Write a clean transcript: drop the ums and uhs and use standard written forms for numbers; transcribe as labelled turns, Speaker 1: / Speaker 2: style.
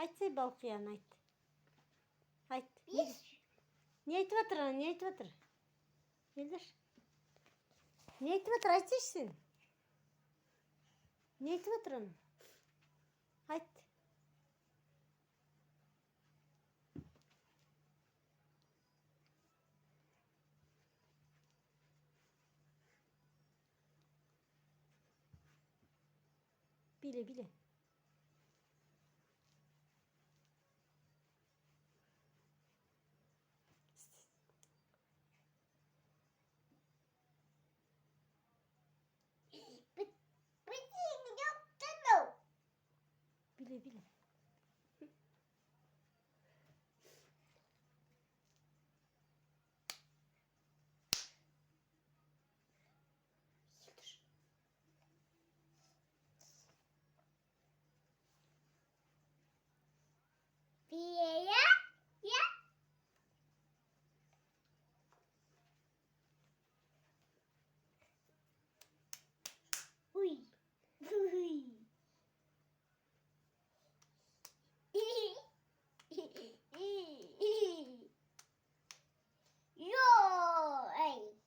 Speaker 1: Айтсай балқияны айт. Айт.
Speaker 2: Bir.
Speaker 1: Не айтып жатыр ана, не айтып жатыр? Елдер. Не айтып жатыр, айтсайшы сен. Не айтып жатыр ана? Айт. Bile bile.
Speaker 2: Bütün yaptın o.
Speaker 1: Bile bile. Yıldır.
Speaker 2: Bir ya. Ya. Uy. Uy. Yo. Ay.